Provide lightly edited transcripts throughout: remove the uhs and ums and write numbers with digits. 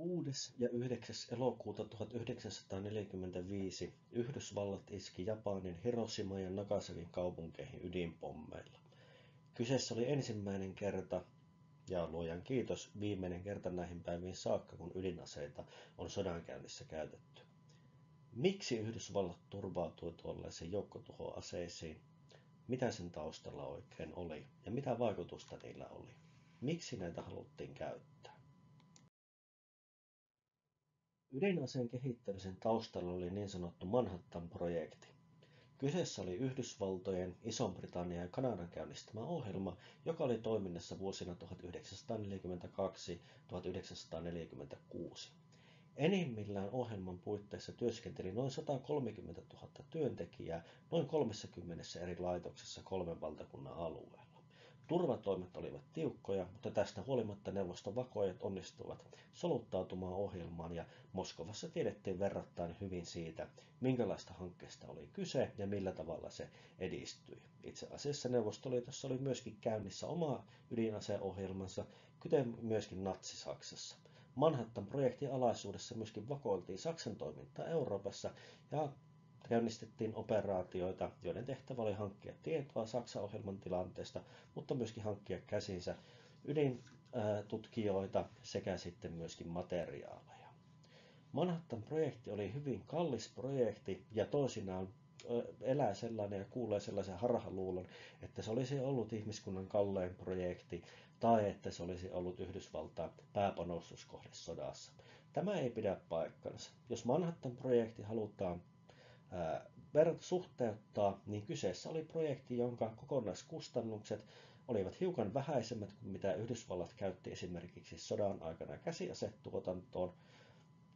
6. ja 9. elokuuta 1945 Yhdysvallat iski Japanin Hiroshima ja Nagasakin kaupunkeihin ydinpommeilla. Kyseessä oli ensimmäinen kerta, ja luojan kiitos, viimeinen kerta näihin päiviin saakka, kun ydinaseita on sodankäynnissä käytetty. Miksi Yhdysvallat turvautui tuollaisiin joukkotuhoaseisiin? Mitä sen taustalla oikein oli ja mitä vaikutusta niillä oli? Miksi näitä haluttiin käyttää? Ydinaseen kehittämisen taustalla oli niin sanottu Manhattan-projekti. Kyseessä oli Yhdysvaltojen, Ison-Britannian ja Kanadan käynnistämä ohjelma, joka oli toiminnassa vuosina 1942–1946. Enimmillään ohjelman puitteissa työskenteli noin 130 000 työntekijää noin 30 eri laitoksessa 3 valtakunnan alueella. Turvatoimet olivat tiukkoja, mutta tästä huolimatta neuvoston vakoojat onnistuivat soluttautumaan ohjelmaan ja Moskovassa tiedettiin verrattain hyvin siitä, minkälaista hankkeesta oli kyse ja millä tavalla se edistyi. Itse asiassa Neuvostoliitossa oli myöskin käynnissä oma ydinaseohjelmansa, kuten myöskin Natsi-Saksassa. Manhattan-projektin alaisuudessa myöskin vakoiltiin Saksan toimintaa Euroopassa ja käynnistettiin operaatioita, joiden tehtävä oli hankkia tietoa Saksan ohjelman tilanteesta, mutta myöskin hankkia käsinsä ydintutkijoita sekä sitten myöskin materiaaleja. Manhattan-projekti oli hyvin kallis projekti ja toisinaan elää sellainen ja kuulee sellaisen harhaluulon, että se olisi ollut ihmiskunnan kallein projekti tai että se olisi ollut Yhdysvaltain pääpanostuskohde sodassa. Tämä ei pidä paikkansa. Jos Manhattan-projekti halutaan suhteuttaa, niin kyseessä oli projekti, jonka kokonaiskustannukset olivat hiukan vähäisemmät kuin mitä Yhdysvallat käytti esimerkiksi sodan aikana käsiasetuotantoon,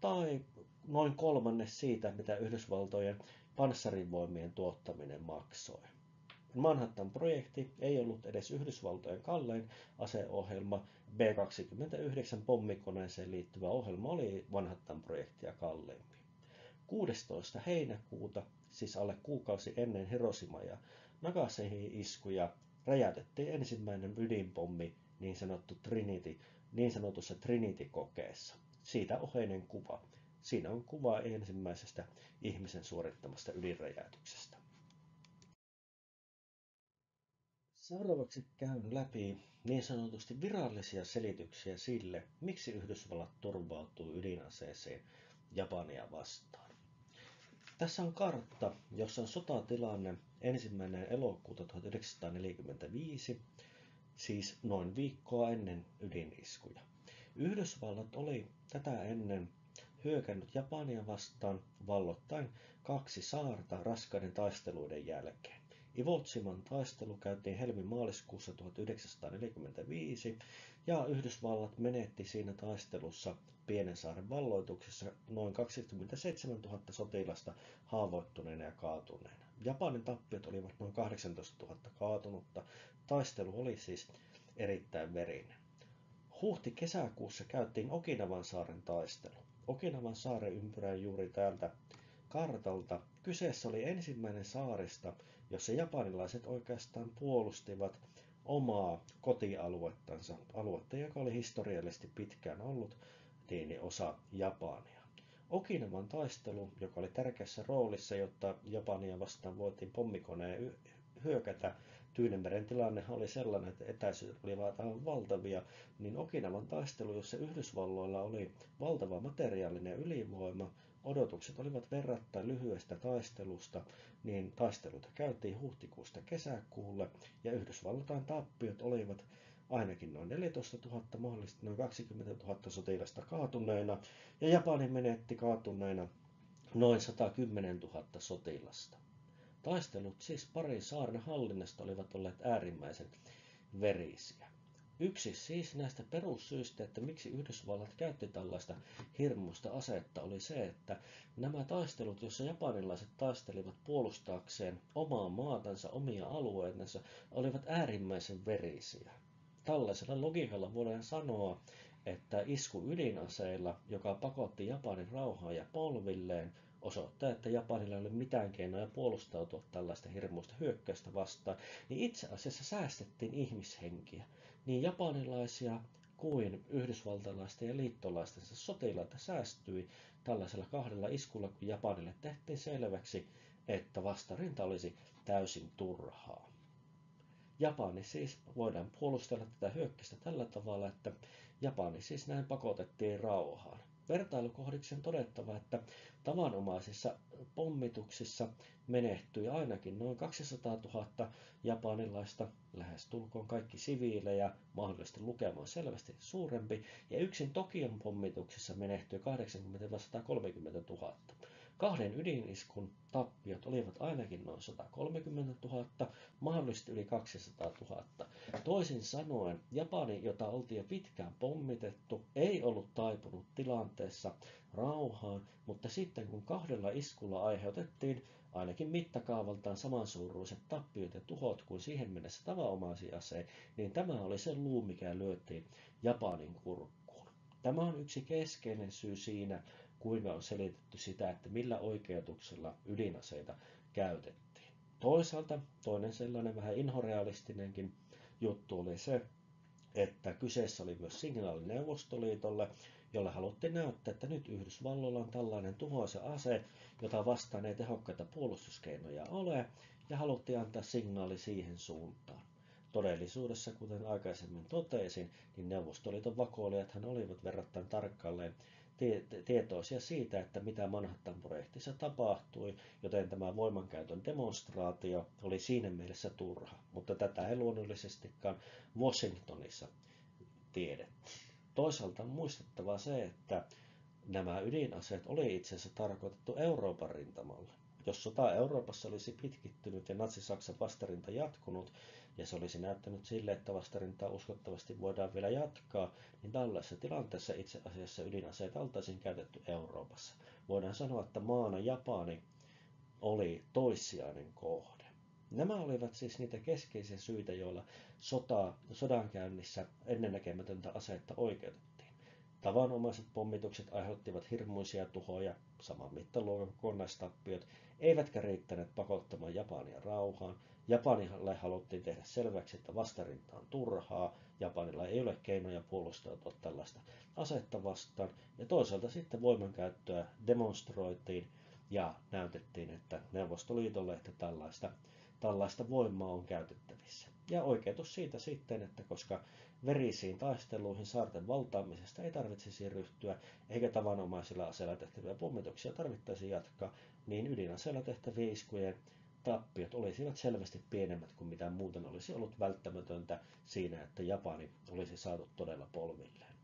tai noin kolmannes siitä, mitä Yhdysvaltojen panssarivoimien tuottaminen maksoi. Manhattan-projekti ei ollut edes Yhdysvaltojen kallein aseohjelma. B-29 pommikoneeseen liittyvä ohjelma oli Manhattan-projektia kalleimpi. 16. heinäkuuta, siis alle kuukausi ennen Hiroshima ja Nagasakin iskuja, räjäytettiin ensimmäinen ydinpommi niin sanotussa Trinity-kokeessa. Siitä oheinen kuva. Siinä on kuva ensimmäisestä ihmisen suorittamasta ydinräjäytyksestä. Seuraavaksi käyn läpi niin sanotusti virallisia selityksiä sille, miksi Yhdysvallat turvautuu ydinaseeseen Japania vastaan. Tässä on kartta, jossa on sotatilanne 1. elokuuta 1945, siis noin viikkoa ennen ydiniskuja. Yhdysvallat oli tätä ennen hyökännyt Japania vastaan valloittain 2 saarta raskaiden taisteluiden jälkeen. Iwo Jiman taistelu käytiin helmi-maaliskuussa 1945 ja Yhdysvallat menetti siinä taistelussa pienen saaren valloituksessa noin 27 000 sotilasta haavoittuneena ja kaatuneena. Japanin tappiot olivat noin 18 000 kaatunutta. Taistelu oli siis erittäin verinen. Huhti-kesäkuussa käytiin Okinawan saaren taistelu. Okinawan saaren ympyrän juuri täältä kartalta. Kyseessä oli ensimmäinen saarista, jossa japanilaiset oikeastaan puolustivat omaa kotialuettansa, aluetta, joka oli historiallisesti pitkään ollut osa Japania. Okinawan taistelu, joka oli tärkeässä roolissa, jotta Japania vastaan voitiin pommikoneen hyökätä, Tyynenmeren tilanne oli sellainen, että etäisyydet olivat aivan valtavia, niin Okinawan taistelu, jossa Yhdysvalloilla oli valtava materiaalinen ylivoima, odotukset olivat verrattain lyhyestä taistelusta, niin taisteluita käytiin huhtikuusta kesäkuulle, ja Yhdysvaltain tappiot olivat ainakin noin 14 000, mahdollisesti noin 20 000 sotilasta kaatuneena, ja Japani menetti kaatuneena noin 110 000 sotilasta. Taistelut siis parin saaren hallinnasta olivat olleet äärimmäisen verisiä. Yksi siis näistä perussyistä, että miksi Yhdysvallat käytti tällaista hirmuista asetta, oli se, että nämä taistelut, joissa japanilaiset taistelivat puolustaakseen omaa maatansa, omia alueitansa, olivat äärimmäisen verisiä. Tällaisella logiikalla voidaan sanoa, että isku ydinaseilla, joka pakotti Japanin rauhaan ja polvilleen, osoittaa, että Japanilla ei ole mitään keinoja puolustautua tällaista hirmuista hyökkäystä vastaan, niin itse asiassa säästettiin ihmishenkiä. Niin japanilaisia kuin yhdysvaltalaisten ja liittolaistensa sotilaita säästyi tällaisella kahdella iskulla, kun Japanille tehtiin selväksi, että vastarinta olisi täysin turhaa. Japani siis, voidaan puolustella tätä hyökkäystä tällä tavalla, että Japani siis näin pakotettiin rauhaan. Vertailukohdiksi on todettava, että tavanomaisissa pommituksissa menehtyi ainakin noin 200 000 japanilaista, lähestulkoon kaikki siviilejä, mahdollisesti lukema selvästi suurempi, ja yksin Tokion pommituksissa menehtyi 80-130 000. Kahden ydiniskun tappiot olivat ainakin noin 130 000, mahdollisesti yli 200 000. Toisin sanoen, Japani, jota oltiin jo pitkään pommitettu, ei ollut taipunut tilanteessa rauhaan, mutta sitten kun kahdella iskulla aiheutettiin ainakin mittakaavaltaan samansuuruiset tappiot ja tuhot kuin siihen mennessä tavanomaisiin asein, niin tämä oli se luu, mikä lyötiin Japanin kurkkuun. Tämä on yksi keskeinen syy siinä, kuinka on selitetty sitä, että millä oikeutuksella ydinaseita käytettiin. Toisaalta toinen sellainen vähän inhorealistinenkin juttu oli se, että kyseessä oli myös signaali Neuvostoliitolle, jolle haluttiin näyttää, että nyt Yhdysvalloilla on tällainen tuhoisa ase, jota vastaan ei tehokkaita puolustuskeinoja ole, ja haluttiin antaa signaali siihen suuntaan. Todellisuudessa, kuten aikaisemmin totesin, niin Neuvostoliiton vakoilijathan olivat verrattain tarkkalleen tietoisia siitä, että mitä Manhattan-projektissa tapahtui, joten tämä voimankäytön demonstraatio oli siinä mielessä turha, mutta tätä ei luonnollisestikaan Washingtonissa tiedetty. Toisaalta on muistettava se, että nämä ydinaseet oli itse asiassa tarkoitettu Euroopan rintamalle. Jos sota Euroopassa olisi pitkittynyt ja Natsi-Saksan vastarinta jatkunut, ja se olisi näyttänyt sille, että vastarintaa uskottavasti voidaan vielä jatkaa, niin tällaisessa tilanteessa itse asiassa ydinaseita oltaisiin käytetty Euroopassa. Voidaan sanoa, että maana Japani oli toissijainen kohde. Nämä olivat siis niitä keskeisiä syitä, joilla sodankäynnissä ennennäkemätöntä asetta oikeutettiin. Tavanomaiset pommitukset aiheuttivat hirmuisia tuhoja, saman mittaluokan kokonaistappiot, eivätkä riittäneet pakottamaan Japania rauhaan. Japanille haluttiin tehdä selväksi, että vastarinta on turhaa, Japanilla ei ole keinoja puolustautua tällaista asetta vastaan, ja toisaalta sitten voimankäyttöä demonstroitiin ja näytettiin, että Neuvostoliitolle, että tällaista voimaa on käytettävissä. Ja oikeutus siitä sitten, että koska verisiin taisteluihin saarten valtaamisesta ei tarvitsisi ryhtyä, eikä tavanomaisilla aseilla tehtäviä pommituksia tarvittaisi jatkaa, niin ydinaseilla tehtävien iskujen tappiot olisivat selvästi pienemmät kuin mitä muuten olisi ollut välttämätöntä siinä, että Japani olisi saatu todella polvilleen.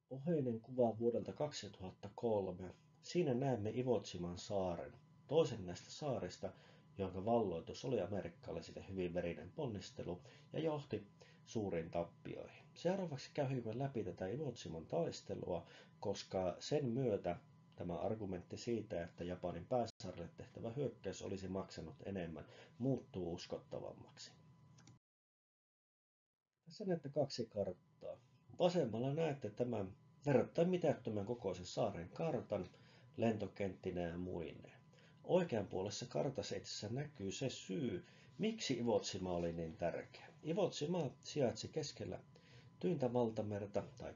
Oheinen kuva vuodelta 2003. Siinä näemme Iwo Jiman saaren, toisen näistä saarista, jonka valloitus oli amerikkalaisille hyvin verinen ponnistelu ja johti suuriin tappioihin. Seuraavaksi käymme läpi tätä Iwo Jiman taistelua, koska sen myötä tämä argumentti siitä, että Japanin pääsaarelle tehtävä hyökkäys olisi maksanut enemmän, muuttuu uskottavammaksi. Tässä näette kaksi karttaa. Vasemmalla näette tämän verrattain mitättömän kokoisen saaren kartan lentokenttineen ja muineen. Oikeanpuolisessa kartassa itse asiassa näkyy se syy, miksi Iwo Jima oli niin tärkeä. Iwo Jima sijaitsi keskellä Tyyntä valtamerta tai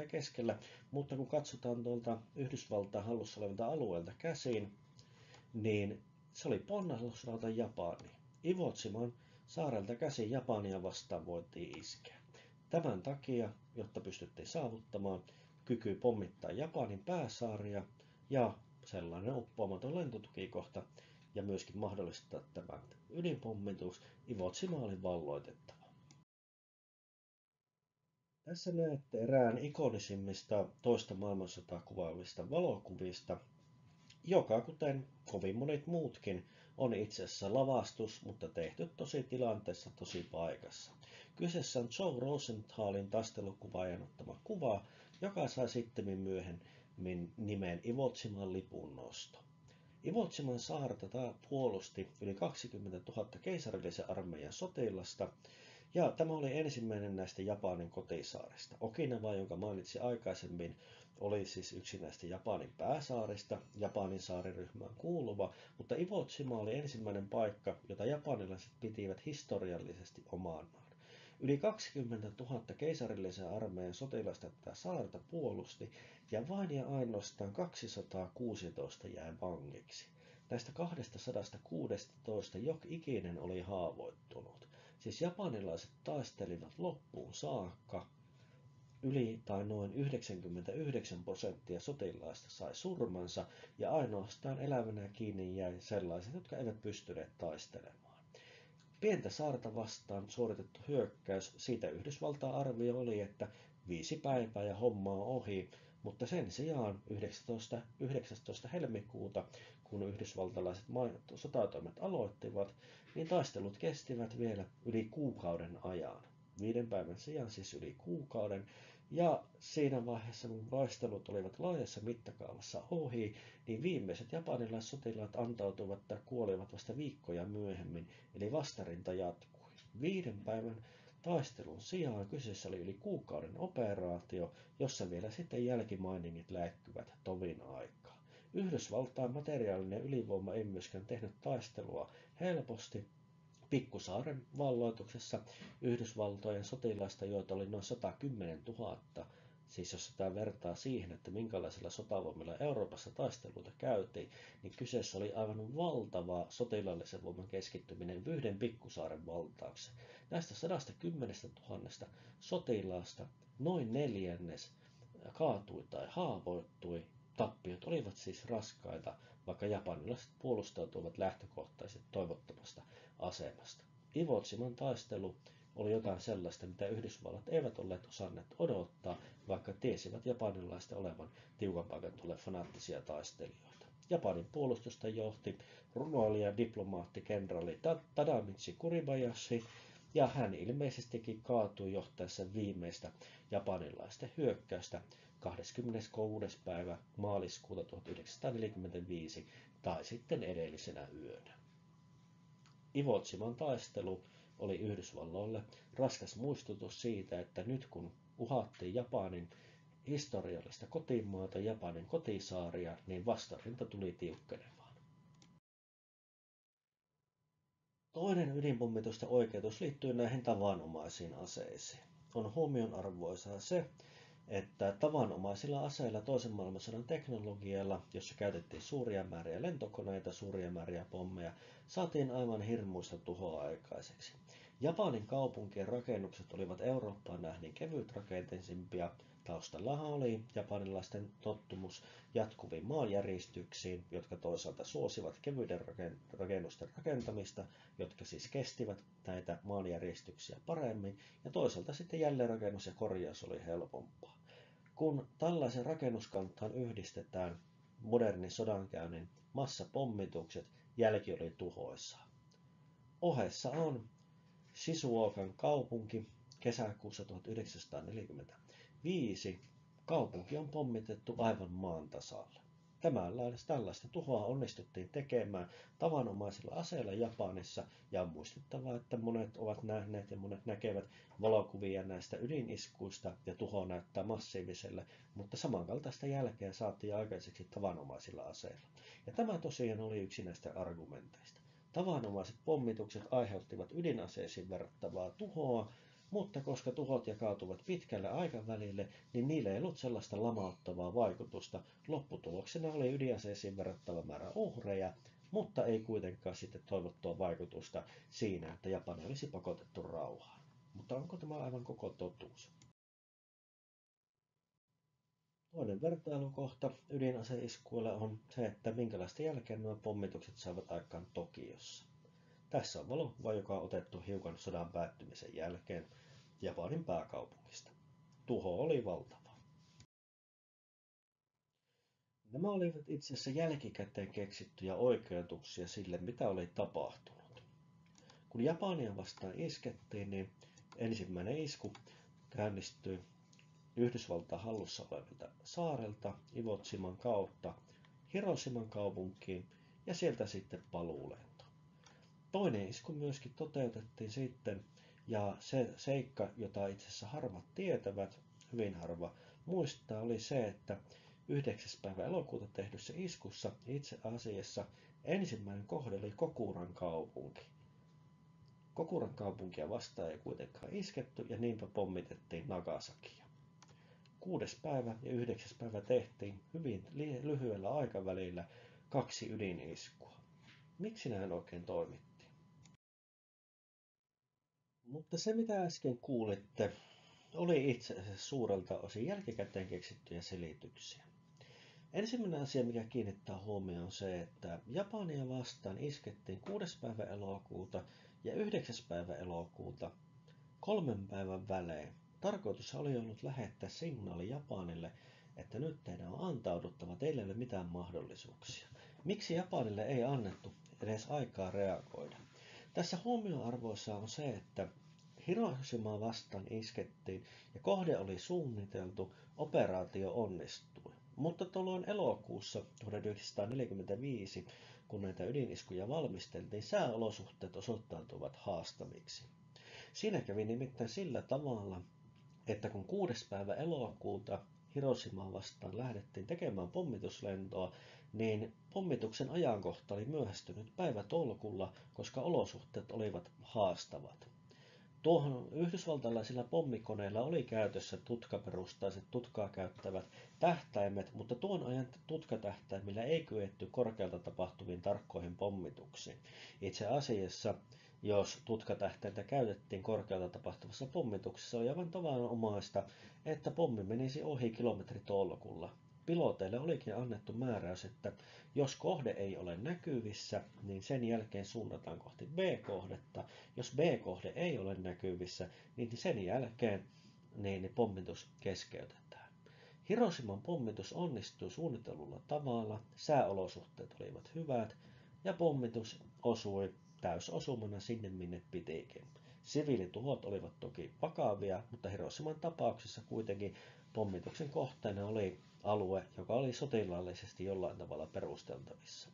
keskellä, mutta kun katsotaan tuolta Yhdysvaltain hallussa olevilta alueelta käsin, niin se oli ponnahduslauta Japani. Iwo Jiman saarelta käsin Japania vastaan voitiin iskeä. Tämän takia, jotta pystyttiin saavuttamaan kyky pommittaa Japanin pääsaaria ja sellainen uppoamaton lentotukikohta ja myöskin mahdollistaa tämä ydinpommitus, Iwo Jima oli valloitettava. Tässä näette erään ikonisimmista toista maailmansotaa kuvaavista valokuvista, joka kuten kovin monet muutkin on itse asiassa lavastus, mutta tehty tosi tilanteessa, tosi paikassa. Kyseessä on Joe Rosenthalin taistelukuvaajan ottama kuva, joka sai sitten myöhemmin nimen Iwo Jiman lipunnosto. Iwo Jiman saarta puolusti yli 20 000 keisarillisen armeijan sotilasta, ja tämä oli ensimmäinen näistä Japanin kotisaarista. Okinawa, jonka mainitsin aikaisemmin, oli siis yksi näistä Japanin pääsaarista, Japanin saariryhmään kuuluva, mutta Iwo Jima oli ensimmäinen paikka, jota japanilaiset pitivät historiallisesti omanaan. Yli 20 000 keisarillisen armeijan sotilasta tätä saarta puolusti, ja vain ja ainoastaan 216 jäi vangiksi. Näistä 216 jokikinen oli haavoittunut. Siis japanilaiset taistelivat loppuun saakka. Yli tai noin 99% sotilaista sai surmansa, ja ainoastaan elävänä kiinni jäi sellaiset, jotka eivät pystyneet taistelemaan. Pientä saarta vastaan suoritettu hyökkäys, siitä Yhdysvaltain arvio oli, että 5 päivää ja homma on ohi, mutta sen sijaan 19. helmikuuta, kun yhdysvaltalaiset sotatoimet aloittivat, niin taistelut kestivät vielä yli kuukauden ajan. 5 päivän sijaan siis yli kuukauden, ja siinä vaiheessa, kun taistelut olivat laajassa mittakaavassa ohi, niin viimeiset japanilaissotilaat antautuivat tai kuolivat vasta viikkoja myöhemmin, eli vastarinta jatkui. 5 päivän taistelun sijaan kyseessä oli yli kuukauden operaatio, jossa vielä sitten jälkimainingit läikkyvät tovin aikaa. Yhdysvaltain materiaalinen ylivoima ei myöskään tehnyt taistelua helposti. Pikkusaaren valloituksessa Yhdysvaltojen sotilaista, joita oli noin 110 000, siis jos sitä vertaa siihen, että minkälaisilla sotavoimilla Euroopassa taisteluita käytiin, niin kyseessä oli aivan valtava sotilaallisen voiman keskittyminen yhden pikkusaaren valtaukseen. Näistä 110 000 sotilaasta noin 1/4 kaatui tai haavoittui. Tappiot olivat siis raskaita, vaikka japanilaiset puolustautuivat lähtökohtaisesti toivottomasta asemasta. Iwo Jiman taistelu oli jotain sellaista, mitä Yhdysvallat eivät olleet osanneet odottaa, vaikka tiesivät japanilaisten olevan tiukan paikan tulee fanaattisia taistelijoita. Japanin puolustusta johti runoilija ja diplomaatti kenraali Tadamichi Kuribayashi, ja hän ilmeisestikin kaatui johtaessa viimeistä japanilaisten hyökkäystä 26. päivä maaliskuuta 1945 tai sitten edellisenä yönä. Iwo Jiman taistelu oli Yhdysvalloille raskas muistutus siitä, että nyt kun uhattiin Japanin historiallista kotimaata, Japanin kotisaaria, niin vastarinta tuli tiukkenemaan. Toinen ydinpommitusten oikeutus liittyy näihin tavanomaisiin aseisiin. On huomionarvoisaa se, että tavanomaisilla aseilla toisen maailmansodan teknologialla, jossa käytettiin suuria määriä lentokoneita, suuria määriä pommeja, saatiin aivan hirmuista tuhoa aikaiseksi. Japanin kaupunkien rakennukset olivat Eurooppaan nähden kevytrakenteisimpia. Taustallahan oli japanilaisten tottumus jatkuviin maanjäristyksiin, jotka toisaalta suosivat kevyiden rakennusten rakentamista, jotka siis kestivät näitä maanjäristyksiä paremmin, ja toisaalta sitten jälleenrakennus ja korjaus oli helpompaa. Kun tällaisen rakennuskantaan yhdistetään modernin sodankäynnin massapommitukset, jälki oli tuhoisaa. Ohessa on Shizuokan kaupunki kesäkuussa 1945. Kaupunki on pommitettu aivan maan tasalle. Tällaista tuhoa onnistuttiin tekemään tavanomaisilla aseilla Japanissa, ja on muistettavaa, että monet ovat nähneet ja monet näkevät valokuvia näistä ydiniskuista, ja tuho näyttää massiiviselle, mutta samankaltaista jälkeä saatiin aikaiseksi tavanomaisilla aseilla. Ja tämä tosiaan oli yksi näistä argumenteista. Tavanomaiset pommitukset aiheuttivat ydinaseisiin verrattavaa tuhoa, mutta koska tuhot jakautuvat pitkälle aikavälille, niin niillä ei ollut sellaista lamauttavaa vaikutusta. Lopputuloksena oli ydinaseisiin verrattava määrä uhreja, mutta ei kuitenkaan sitten toivottua vaikutusta siinä, että Japani olisi pakotettu rauhaan. Mutta onko tämä aivan koko totuus? Toinen vertailukohta ydinaseiskuille on se, että minkälaista jälkeen nuo pommitukset saavat aikaan Tokiossa. Tässä on valokuva, joka on otettu hiukan sodan päättymisen jälkeen Japanin pääkaupungista. Tuho oli valtava. Nämä olivat itse asiassa jälkikäteen keksittyjä oikeutuksia sille, mitä oli tapahtunut. Kun Japania vastaan iskettiin, niin ensimmäinen isku käynnistyi Yhdysvaltain hallussa olevilta saarelta Iwo Jiman kautta Hiroshiman kaupunkiin ja sieltä sitten paluulento. Toinen isku myöskin toteutettiin sitten, ja se seikka, jota itse asiassa harvat tietävät, hyvin harva muistaa, oli se, että 9. päivä elokuuta tehdyssä iskussa itse asiassa ensimmäinen kohde oli Kokuran kaupunki. Kokuran kaupunkia vastaan ei kuitenkaan isketty ja niinpä pommitettiin Nagasakia. 6. päivä ja 9. päivä tehtiin hyvin lyhyellä aikavälillä 2 ydiniskua. Miksi näin oikein toimittiin? Mutta se mitä äsken kuulitte oli itse asiassa suurelta osin jälkikäteen keksittyjä selityksiä. Ensimmäinen asia, mikä kiinnittää huomioon, on se, että Japania vastaan iskettiin 6. päivä elokuuta ja 9. päivä elokuuta 3 päivän välein. Tarkoitus oli ollut lähettää signaali Japanille, että nyt teidän on antauduttava, teillä ei ole mitään mahdollisuuksia. Miksi Japanille ei annettu edes aikaa reagoida? Tässä huomioarvoissa on se, että Hiroshimaa vastaan iskettiin ja kohde oli suunniteltu, operaatio onnistui. Mutta tuolloin elokuussa 1945, kun näitä ydiniskuja valmisteltiin, sääolosuhteet osoittautuivat haastaviksi. Siinä kävi nimittäin sillä tavalla, että kun 6. päivä elokuuta Hiroshimaa vastaan lähdettiin tekemään pommituslentoa, niin pommituksen ajankohta oli myöhästynyt päivätolkulla, koska olosuhteet olivat haastavat. Tuohon yhdysvaltalaisilla pommikoneilla oli käytössä tutkaperustaiset tutkaa käyttävät tähtäimet, mutta tuon ajan tutkatähtäimillä ei kyetty korkealta tapahtuviin tarkkoihin pommituksiin. Itse asiassa, jos tutkatähtäintä käytettiin korkealta tapahtuvassa pommituksessa, oli aivan tavanomaista, että pommi menisi ohi kilometritolkulla. Piloteille olikin annettu määräys, että jos kohde ei ole näkyvissä, niin sen jälkeen suunnataan kohti B-kohdetta. Jos B-kohde ei ole näkyvissä, niin sen jälkeen pommitus keskeytetään. Hiroshiman pommitus onnistui suunnitellulla tavalla, sääolosuhteet olivat hyvät ja pommitus osui täysosumana sinne minne pitikin. Siviilituhot olivat toki vakavia, mutta Hiroshiman tapauksessa kuitenkin pommituksen kohteena oli alue, joka oli sotilaallisesti jollain tavalla perusteltavissa.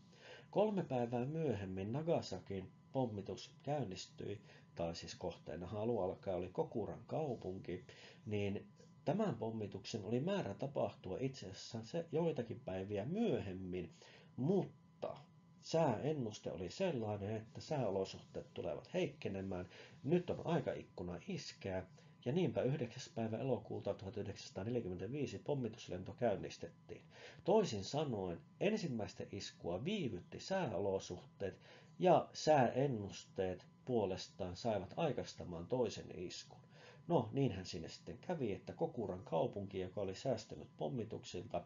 3 päivää myöhemmin Nagasakin pommitus käynnistyi, tai siis kohteena aluealkaa oli Kokuran kaupunki, niin tämän pommituksen oli määrä tapahtua itse asiassa joitakin päiviä myöhemmin, mutta sääennuste oli sellainen, että sääolosuhteet tulevat heikkenemään, nyt on aikaikkuna iskeä, ja niinpä 9. päivä elokuuta 1945 pommituslento käynnistettiin. Toisin sanoen ensimmäistä iskua viivytti sääolosuhteet ja sääennusteet puolestaan saivat aikaistamaan toisen iskun. No, niinhän sinne sitten kävi, että Kokuran kaupunki, joka oli säästynyt pommituksilta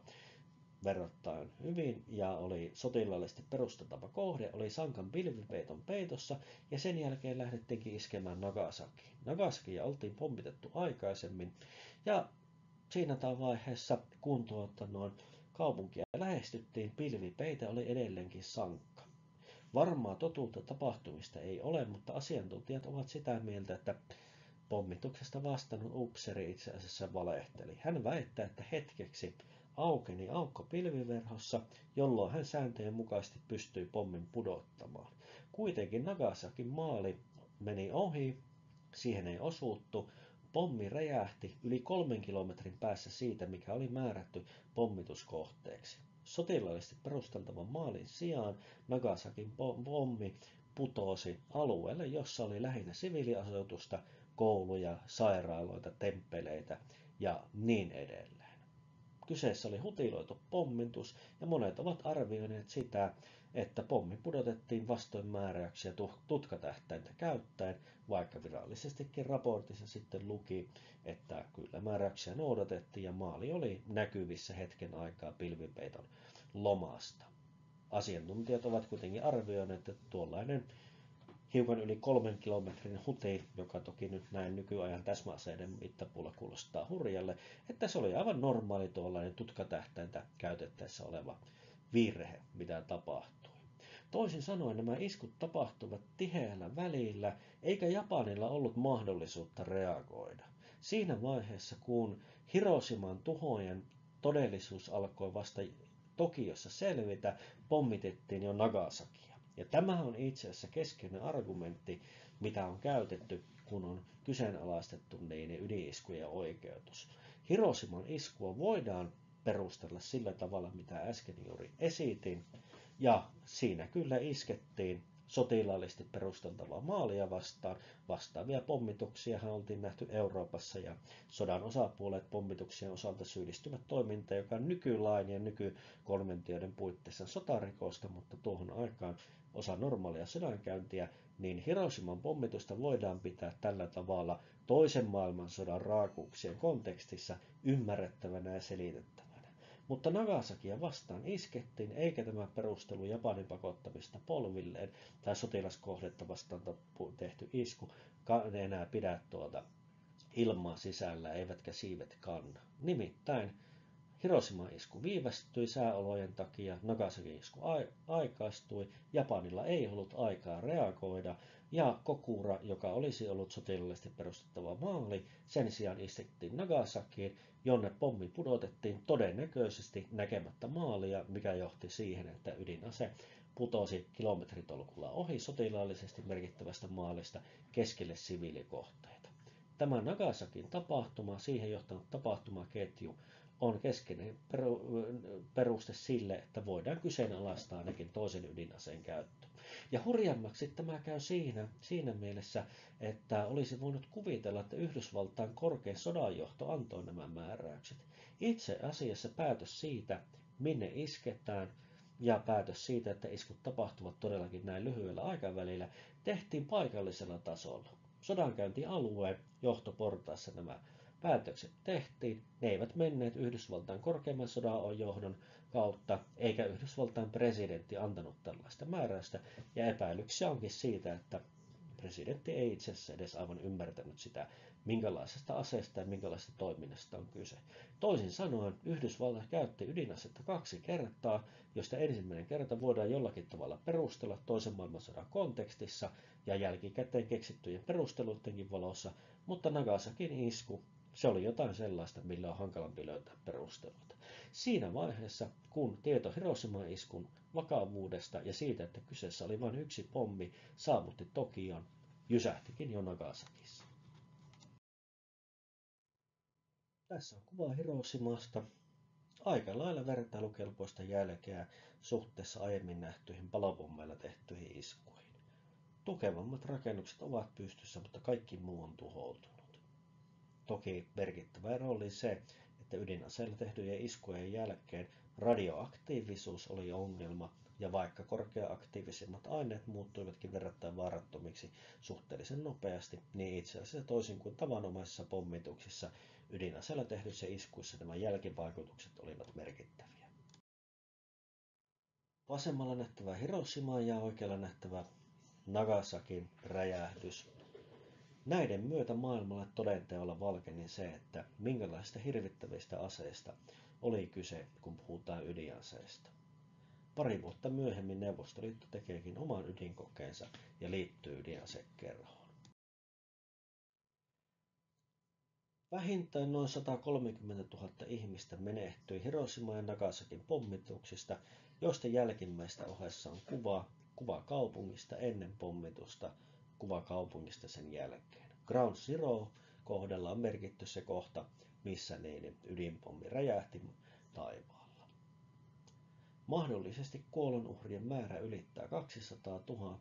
verrattain hyvin ja oli sotilaallisesti perusteltava kohde, oli Sankan pilvipeiton peitossa ja sen jälkeen lähdettiinkin iskemään Nagasakiin. Nagasakia oltiin pommitettu aikaisemmin ja siinä vaiheessa, kun kaupunkia lähestyttiin, pilvipeite oli edelleenkin Sankka. Varmaa totuutta tapahtumista ei ole, mutta asiantuntijat ovat sitä mieltä, että pommituksesta vastannut upseeri itse asiassa valehteli. Hän väittää, että hetkeksi aukeni aukko pilviverhossa, jolloin hän sääntöjen mukaisesti pystyi pommin pudottamaan. Kuitenkin Nagasakin maali meni ohi, siihen ei osuttu, pommi räjähti yli 3 kilometrin päässä siitä, mikä oli määrätty pommituskohteeksi. Sotilaallisesti perusteltavan maalin sijaan Nagasakin pommi putosi alueelle, jossa oli lähinnä siviiliasutusta, kouluja, sairaaloita, temppeleitä ja niin edelleen. Kyseessä oli hutiloitu pommitus ja monet ovat arvioineet sitä, että pommi pudotettiin vastoin määräyksiä tutkatähtäintä käyttäen, vaikka virallisestikin raportissa sitten luki, että kyllä määräyksiä noudatettiin ja maali oli näkyvissä hetken aikaa pilvipeiton lomasta. Asiantuntijat ovat kuitenkin arvioineet, että tuollainen hiukan yli 3 kilometrin huti, joka toki nyt näin nykyajan täsmäaseiden mittapuulla kuulostaa hurjalle, että se oli aivan normaali tuollainen tutkatähtäintä käytettäessä oleva virhe, mitä tapahtui. Toisin sanoen nämä iskut tapahtuvat tiheällä välillä, eikä Japanilla ollut mahdollisuutta reagoida. Siinä vaiheessa, kun Hiroshiman tuhojen todellisuus alkoi vasta Tokiossa selvitä, pommitettiin jo Nagasakia. Ja tämä on itse asiassa keskeinen argumentti, mitä on käytetty, kun on kyseenalaistettu ydin-iskujen oikeutus. Hiroshiman iskua voidaan perustella sillä tavalla, mitä äsken juuri esitin, ja siinä kyllä iskettiin sotilaallisesti perusteltavaa maalia vastaan. Vastaavia pommituksiahan oltiin nähty Euroopassa ja sodan osapuolet pommituksien osalta syyllistyvät toimintaan, joka on nykylain ja nykykonventioiden puitteissa sotarikosta, mutta tuohon aikaan osa normaalia sodankäyntiä, niin Hiroshiman pommitusta voidaan pitää tällä tavalla toisen maailmansodan raakuuksien kontekstissa ymmärrettävänä ja selitettävänä. Mutta Nagasakia vastaan iskettiin, eikä tämä perustelu Japanin pakottamista polvilleen tai sotilaskohdetta vastaan tehty isku enää pidä ilmaa sisällä, eivätkä siivet kanna. Nimittäin Hiroshiman isku viivästyi sääolojen takia, Nagasakin isku aikaistui, Japanilla ei ollut aikaa reagoida, ja Kokura, joka olisi ollut sotilaallisesti perustettava maali, sen sijaan iskettiin Nagasakiin, jonne pommi pudotettiin todennäköisesti näkemättä maalia, mikä johti siihen, että ydinase putosi kilometritolkulla ohi sotilaallisesti merkittävästä maalista keskelle siviilikohteita. Tämä Nagasakin tapahtuma, siihen johtanut tapahtumaketju, on keskeinen peruste sille, että voidaan kyseenalaistaa ainakin toisen ydinaseen käyttö. Ja hurjammaksi tämä käy siinä mielessä, että olisi voinut kuvitella, että Yhdysvaltain korkein sodanjohto antoi nämä määräykset. Itse asiassa päätös siitä, minne isketään, ja päätös siitä, että iskut tapahtuvat todellakin näin lyhyellä aikavälillä, tehtiin paikallisella tasolla. Sodankäyntialueen johtoportaassa nämä päätökset tehtiin. Ne eivät menneet Yhdysvaltain korkeimman sodanjohdon kautta, eikä Yhdysvaltain presidentti antanut tällaista määräystä, ja epäilyksiä onkin siitä, että presidentti ei itse asiassa edes aivan ymmärtänyt sitä, minkälaisesta aseesta ja minkälaisesta toiminnasta on kyse. Toisin sanoen, Yhdysvallat käytti ydinasetta 2 kertaa, josta ensimmäinen kerta voidaan jollakin tavalla perustella toisen maailmansodan kontekstissa ja jälkikäteen keksittyjen perusteluidenkin valossa, mutta Nagasakin isku, se oli jotain sellaista, millä on hankalampi löytää perusteluita. Siinä vaiheessa, kun tieto Hiroshiman iskun vakavuudesta ja siitä, että kyseessä oli vain yksi pommi, saavutti Tokion, jysähtikin jo Nagasakissa. Tässä on kuva Hiroshimasta. Aika lailla vertailukelpoista jälkeä suhteessa aiemmin nähtyihin palopommeilla tehtyihin iskuihin. Tukevammat rakennukset ovat pystyssä, mutta kaikki muu on tuhoutunut. Toki merkittävä ero oli se, että ydinaseilla tehtyjen iskujen jälkeen radioaktiivisuus oli ongelma, ja vaikka korkea-aktiivisimmat aineet muuttuivatkin verrattain vaarattomiksi suhteellisen nopeasti, niin itse asiassa toisin kuin tavanomaisissa pommituksissa, ydinaseilla tehdyissä iskuissa nämä jälkivaikutukset olivat merkittäviä. Vasemmalla nähtävä Hiroshima ja oikealla nähtävä Nagasakin räjähdys. Näiden myötä maailmalle todenteolla valkeni se, että minkälaisista hirvittävistä aseista oli kyse, kun puhutaan ydinaseista. Pari vuotta myöhemmin Neuvostoliitto tekeekin oman ydinkokeensa ja liittyy ydinasekerhoon. Vähintään noin 130 000 ihmistä menehtyi Hiroshima ja Nagasakin pommituksista, joista jälkimmäistä ohessa on kuva kaupungista ennen pommitusta, kuva kaupungista sen jälkeen. Ground Zero kohdalla on merkitty se kohta, missä ydinpommi räjähti taivaalla. Mahdollisesti kuolonuhrien määrä ylittää 200 000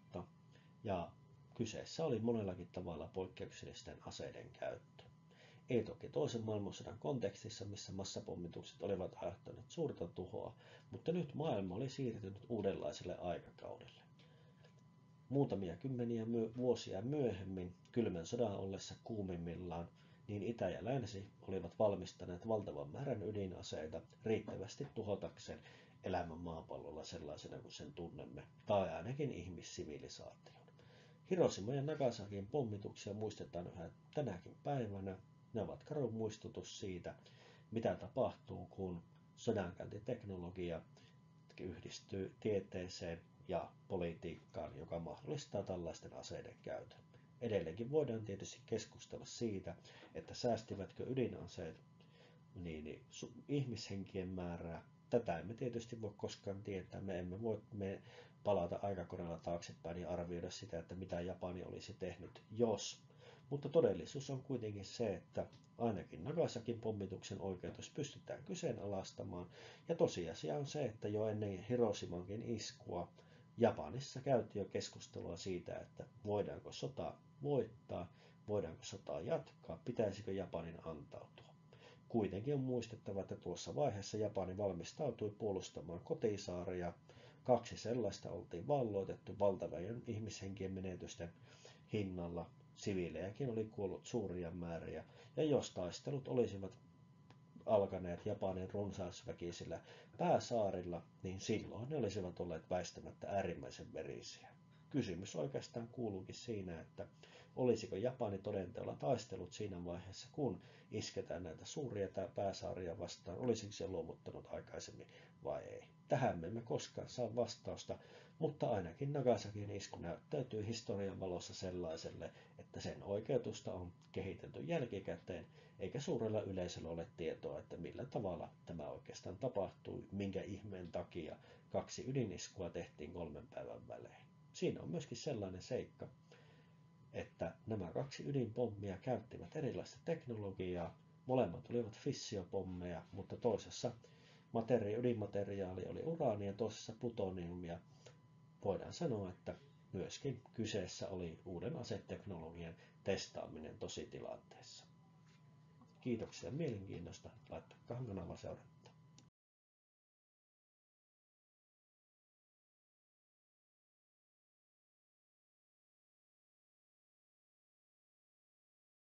ja kyseessä oli monellakin tavalla poikkeuksellisten aseiden käyttö. Ei toki toisen maailmansodan kontekstissa, missä massapommitukset olivat aiheuttaneet suurta tuhoa, mutta nyt maailma oli siirtynyt uudenlaiselle aikakaudelle. Muutamia kymmeniä vuosia myöhemmin, kylmän sodan ollessa kuumimmillaan, niin Itä ja Länsi olivat valmistaneet valtavan määrän ydinaseita riittävästi tuhotakseen elämän maapallolla sellaisena kuin sen tunnemme, tai ainakin ihmissivilisaation. Hiroshima ja Nagasakin pommituksia muistetaan yhä tänäkin päivänä. Ne ovat karu muistutus siitä, mitä tapahtuu, kun sodankäyntiteknologia yhdistyy tieteeseen ja politiikkaan, joka mahdollistaa tällaisten aseiden käytön. Edelleenkin voidaan tietysti keskustella siitä, että säästivätkö ydinaseet ihmishenkien määrää. Tätä emme tietysti voi koskaan tietää. Me emme voi palata aikakoneella taaksepäin ja arvioida sitä, että mitä Japani olisi tehnyt, jos. Mutta todellisuus on kuitenkin se, että ainakin Nagasakin pommituksen oikeutus pystytään kyseenalaistamaan, ja tosiasia on se, että jo ennen Hiroshimankin iskua Japanissa käytiin jo keskustelua siitä, että voidaanko sota voittaa, voidaanko sotaa jatkaa, pitäisikö Japanin antautua. Kuitenkin on muistettava, että tuossa vaiheessa Japani valmistautui puolustamaan kotisaaria. 2 sellaista oltiin valloitettu valtavien ihmishenkien menetysten hinnalla. Siviilejäkin oli kuollut suuria määriä, ja jos taistelut olisivat alkaneet Japanin runsausväkisillä pääsaarilla, niin silloin ne olisivat olleet väistämättä äärimmäisen verisiä. Kysymys oikeastaan kuuluukin siinä, että olisiko Japani todenteolla taistellut siinä vaiheessa, kun isketään näitä suuria pääsaaria vastaan, olisiko se luovuttanut aikaisemmin vai ei. Tähän me emme koskaan saa vastausta, mutta ainakin Nagasakin isku näyttäytyy historian valossa sellaiselle, että sen oikeutusta on kehitelty jälkikäteen, eikä suurella yleisöllä ole tietoa, että millä tavalla tämä oikeastaan tapahtui, minkä ihmeen takia 2 ydiniskua tehtiin 3 päivän välein. Siinä on myöskin sellainen seikka, että nämä 2 ydinpommia käyttivät erilaista teknologiaa. Molemmat olivat fissiopommeja, mutta toisessa ydinmateriaali oli uraania ja toisessa plutoniumia. Voidaan sanoa, että myöskin kyseessä oli uuden aseteknologian testaaminen tositilanteessa. Kiitoksia mielenkiinnosta. Laittakaa kanava seurantaa.